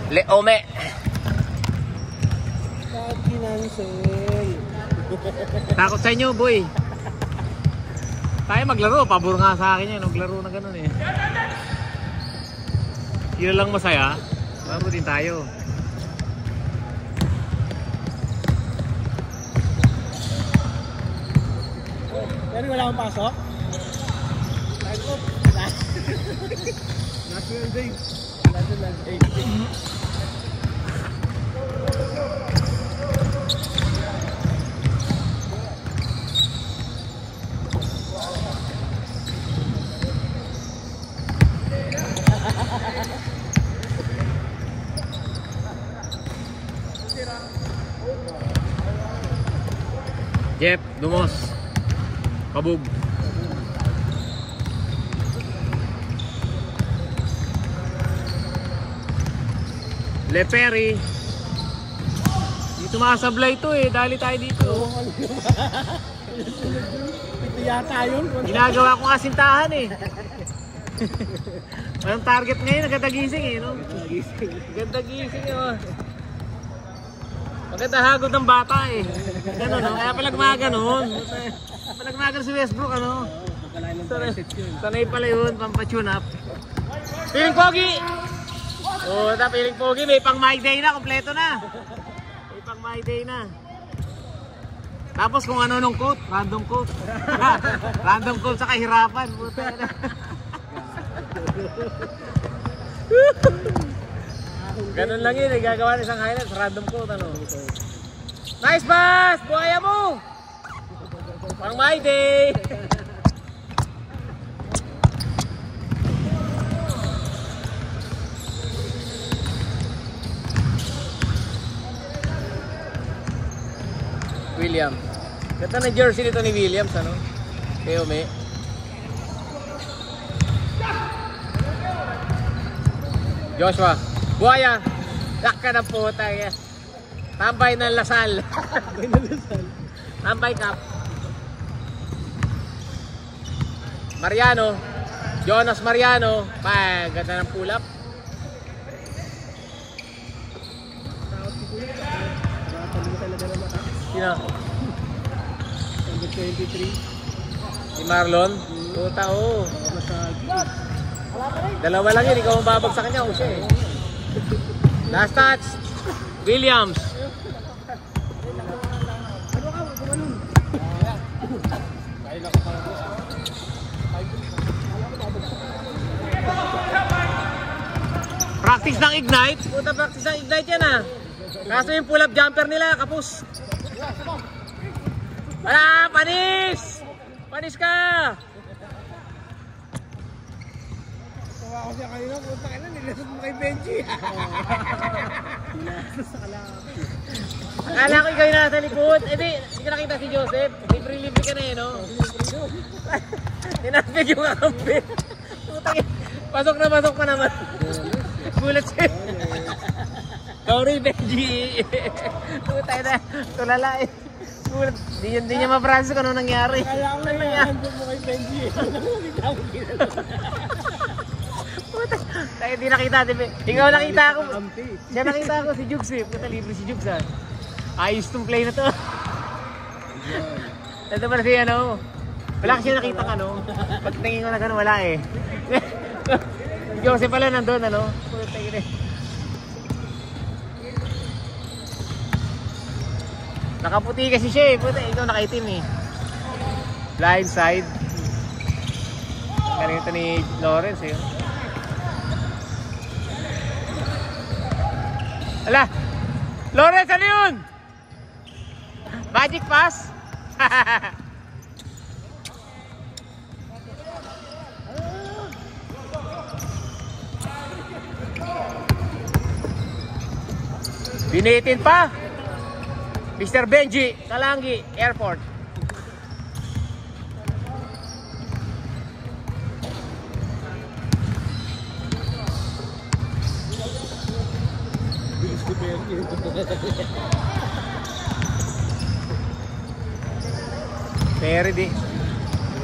Leome. Takot sa inyo, boy. Tayo maglaro, pabor nga sa akin yan. Maglaro na ganun eh. Yun lang masaya. Laro din tayo. Pero wala akong pasok. National Day. National Day. Jeff, Dumos. Kabog. Leperi. Dito makasablay to eh. Dali tayo dito. Ito yata yun. Ginagawa ko kasintahan eh. Walang target ngayon. Naganda gising eh. No? Naganda gising eh. Maganda hagod ng bata eh. Ganun no? Kaya pala gumaganon. Pala gumaganon si Westbrook ano. Sanay pala yun. Pampatune up. Piling Pogi! Oh, piling Pogi. May pang my day na. Kompleto na. May pang my day na. Tapos kung ano nung quote. Random quote. Random quote sa kahirapan. Puta na. Ganun lang yun, gagawa ng isang highlights, random quote ano. Nice pass! Buhaya mo! Pang my day! William. Ganda na jersey nito ni Williams ano. Kay Ome. Joshua. Buhaya, laka na po tayo. Tambay ng Lasal. Tambay Cup. Mariano. Jonas Mariano. Ganda ng pull up. Sino? 23. Si Marlon? Puta oh. Dalawa lang yun, ikaw ang babag sa kanya. O siya eh. Last touch, Williams. Practice ng Ignite. Puta, practice ng Ignite yan ah. Kaso yung pull-up jumper nila, kapus. Wala, panis! Panis ka! Ako siya kanina, punta ka na, nilasot mo kay Benji. Akala ko ikaw yung nasa likod. Eh di, hindi ka nakita si Joseph. Libre-libre ka na eh, no? Tinapig yung kampi. Pasok na pasok pa naman. Gulat siya. Sorry, Benji. Tutay na, tulala eh. Gulat. Di niya ma-process kung ano nangyari. Akala ko na nilasot mo kay Benji. Hindi ako ginagawa. Tayo di nakita, di ba? Ikaw nakita ako. Siya nakita ako si Jugs eh. Puta libre si Jugs ah. Ayos tong play na to. Ito pala si ano. Wala kasi nakita ka no. Pagtingin ko na gano'n wala eh. Si Joseph pala nandun ano. Puta yun eh. Nakaputi kasi siya eh. Puta ikaw nakaitim eh. Blind side. Galing ito ni Lawrence eh. Ala! Lawrence, ano yun? Magic pass? Binitin pa! Mr. Benji, Kalangi, Airport. Pero di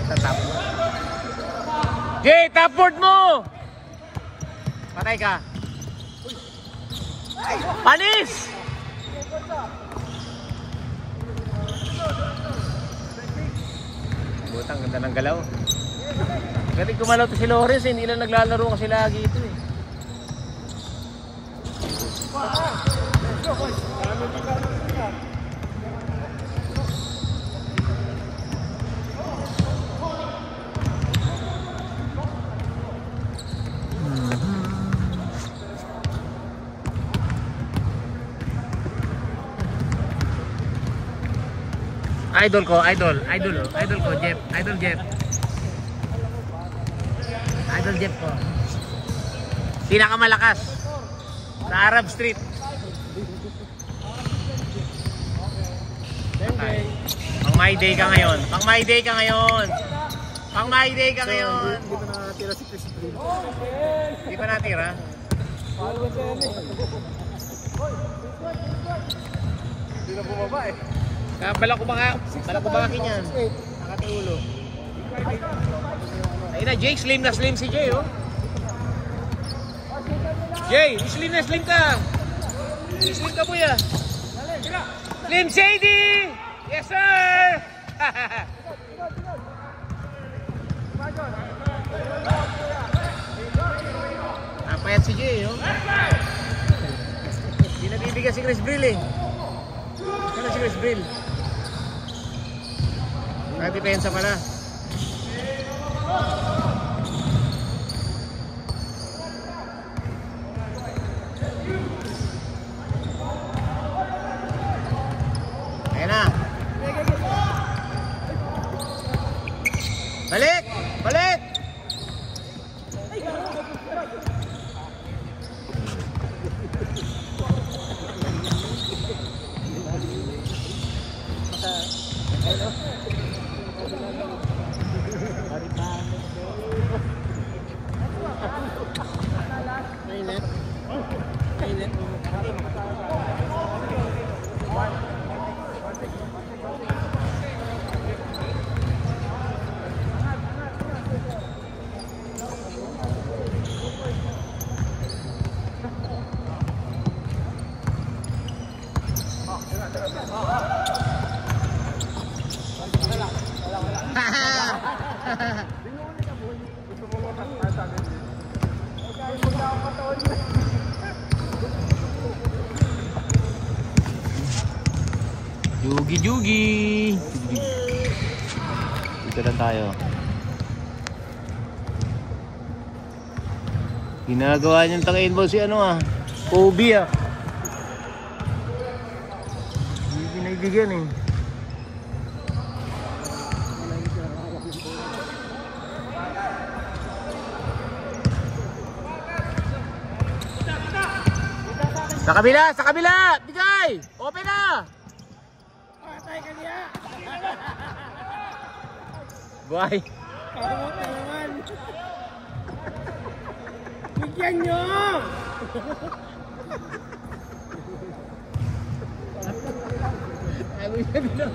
tatap. Jay, tapboard mo! Patay ka. Panis! Butang, ganda ng galaw. Galing kumalaw to si Lawrence, hindi lang naglalaro kasi lagi ito eh. Idol ko, idol ko, Jeff, idol Jeff ko. Pinakamalakas sa Arab Street. Okay. Pang my day ka ngayon. Pang my day ka ngayon. Hindi pa nakatira si Chris Green. Hindi pa natira. Hindi na bumaba eh. Balak ko baka kinyan. Nakatiulo. Ayun na, Jay, slim na slim si Jay, oh. Jay, slim na slim ka. Slim ka po ya. Slim Shady! Yes, sir! Napayat si Jay, oh. Hindi nabibigyan si Chris Brill, eh. Ano si Chris Brill? Nakadepensa pala. Ayan na. Balik! Balik! Jugi. Dito lang tayo. Ginagawa niyang tang-inball si ano ah. Kobe ah. Hindi pinagbigyan eh. Sa kabila! Bigay! Open na! Patay ka niya! Buhay! Tawangan! Bigyan nyo! Ano yan dito?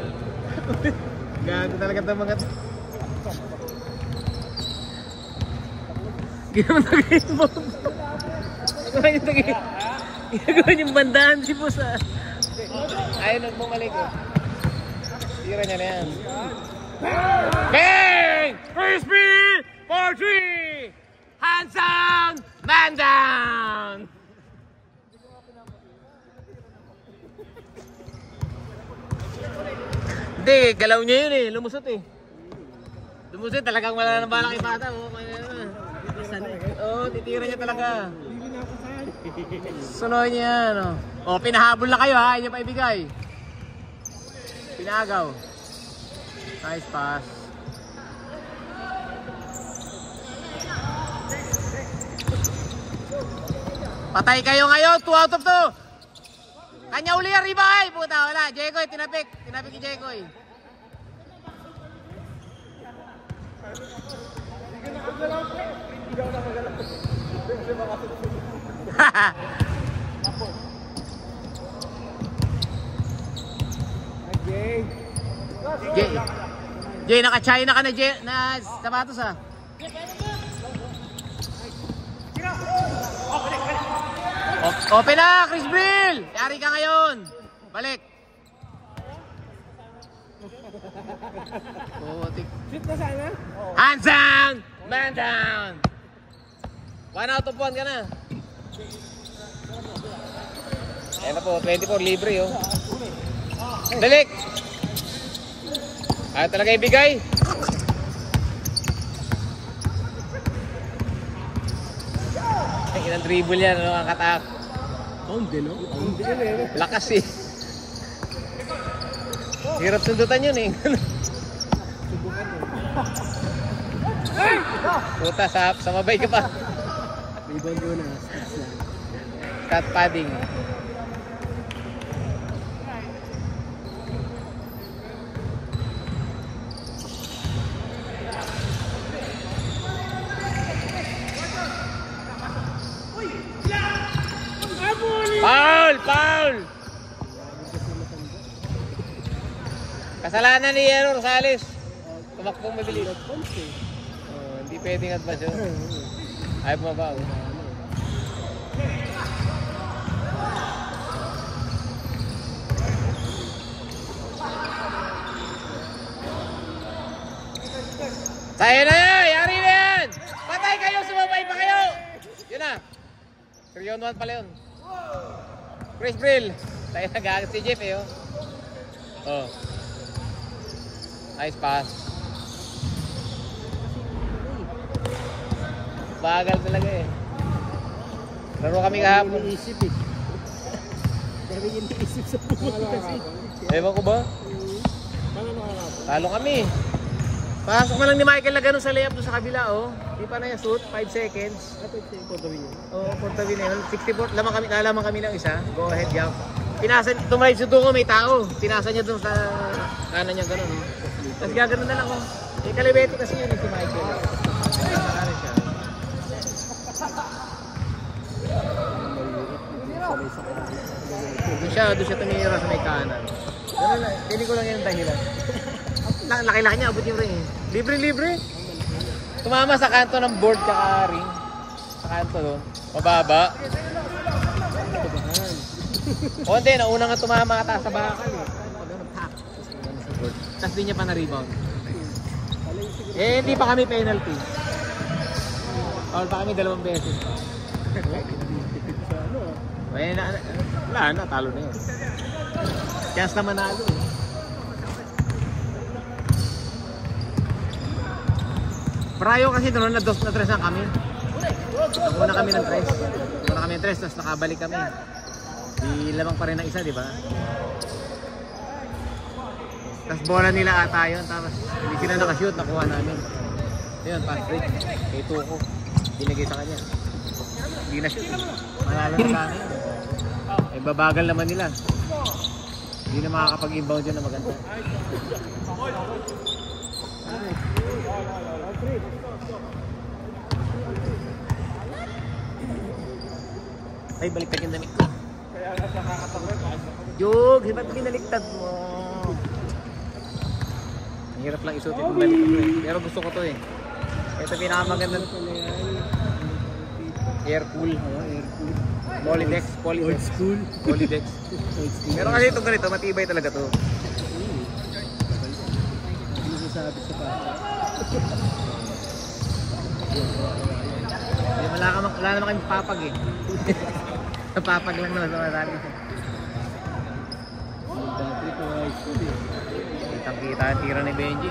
Gago talaga ito mga... Ginawa nag-involve. Ginagawa niyong bandahan si boss ah. Ayaw nagbumalik eh. Tira niya na yan. Bang! Crispy! 4-3! Hands down! Man down! Hindi, galaw niya yun eh. Lumusot eh. Lumusot talagang wala na balak yung bata. Oo, titira niya talaga. Sunoy niya yan. O, pinahabol na kayo ha. Hindi pa ibigay. Pinagaw. Nice pass. Patay kayo ngayon. 2 out of 2. Kanya uli ang ribay. Puta, wala. Jekoy, tinapik. Tinapik ni Jekoy. Jay, naka-China ka na, Jay, na sapatos ah. Open na, Chris Brill! Yari ka ngayon! Balik! Shoot na sana? Hands down! Man down! 1 out of 1 ka na. Ayan na po, 24, libre oh. Balik! Ayaw talaga ibigay. Ay, ilang dribble yan, ano, ang katak. Hindi, no? Hindi ka eh. Lakas eh. Hirap sundutan yun eh. Subukan mo. Puta, sa mabay ka pa. Rebound yun na. Stats lang. Cut padding. Foul! Foul! Kasalanan ni Rosales. Tumakbong mabilis. Hindi pwedeng advance yun. Ayaw bumaba. Sa'yo na yan! Yari na yan! Patay kayo! Sumabay pa kayo! Yun na. 3-on-1 pala yun. Chris Brill. Tayo nag-aagad si Jeff eh oh. Oh. Nice pass. Bagal talaga eh. Laro kami kahapon. Iniisip eh. Dami yung iniisip sa pumunta kasi. Ewan ko ba? Talo kami. Pasok na lang ni Michael na gano'n sa layup doon sa kabila oh. Di pa na yung shoot, 5 seconds. Oo, for the win yun. 64, nalaman kami ng isa. Go ahead, jump. Pinasa, tumaray sa ko, may tao. Pinasa niya doon sa kanan niya gano'n. Oh. Tapos gagano'n na lang oh. Eh, Kalibete kasi yun si Michael. Ano siya? Doon siya tumira sa may kanan. Ganun lang, hindi ko lang yung dahilan. Laki-laki niya, abot yung ring eh. Libre-libre. Tumama sa kanto ng board kaka ring. Sa kanto doon. Mababa. O hindi, nauna nga tumama ka sa bakal eh. Tapos di niya pa na-rebound. Eh, hindi pa kami penalty. Foul pa kami 2 beses. Wala na, talo na yun. Chance na manalo eh. Prayo kasi doon na 2 na 3 na kami. Una kami ng 3. Una kami ng 3, tapos nakabalik kami. Di lamang pa rin ang isa, di ba? Tapos bola nila ata yun, tapos hindi sila nakashoot, nakuha namin. Yun, pass break. Kay Tuko. Binigay sa kanya. Hindi na shoot. Manalo na sa akin. Eh, babagal naman nila. Hindi na makakapag-inbound yun na maganda. Ay, baliktad yung damit ko. Kaya nasa kakatakot. Yug, ba't binaliktad mo? Ang hirap lang isutin kung baliktad mo eh. Pero gusto ko to eh. Ito pinakamagandang Airpool. Polydex. Old school. Polydex. Pero kasi itong ganito, matibay talaga to. Hindi sasabi sa pata. Wala naman kami papag eh. Papag lang naman sa marami. Dati ko high school eh. Kitang-kita ang tira ni Benji.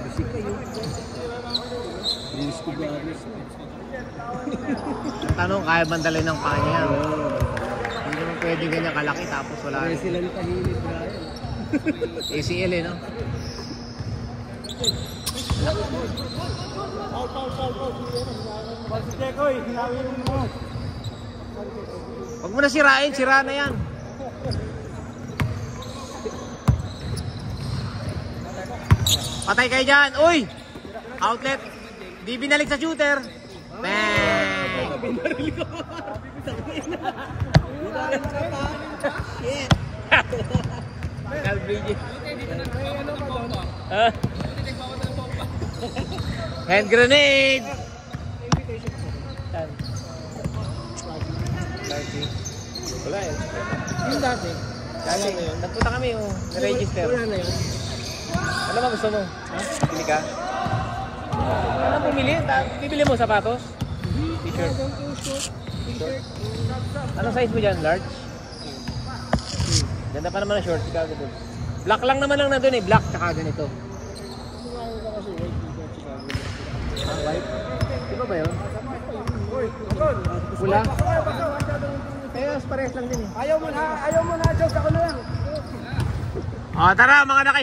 Kasi kayo. Luis Cubanos. Ang tanong, kaya bandalay ng paa niya. Hindi naman pwede ganyan kalaki tapos wala. Kaya sila ng tahimik na yan. ACL eh no? Huwag mo na sirain, sira na yan. Patay kayo dyan, uy! Outlet, di binalik sa shooter. Bang! Shit! Calbridge. Hand grenade! Yan. Clarky. Wala eh. Yung dati. Dati, nagpunta kami yung register. Wala na yun. Ano ba gusto mo? Ha? Pili ka? Ano pumili? Bibili mo sapatos? T-shirt. T-shirt. Anong size mo dyan? Large? Ganda pa naman ang short. Chicago Bulls. Black lang naman lang nandun eh. Black tsaka ganito. White? Di ba ba yun? Pula? Kaya parehas lang din eh. Ayaw mo na, Diyos. Ako na lang. O tara mga nakay.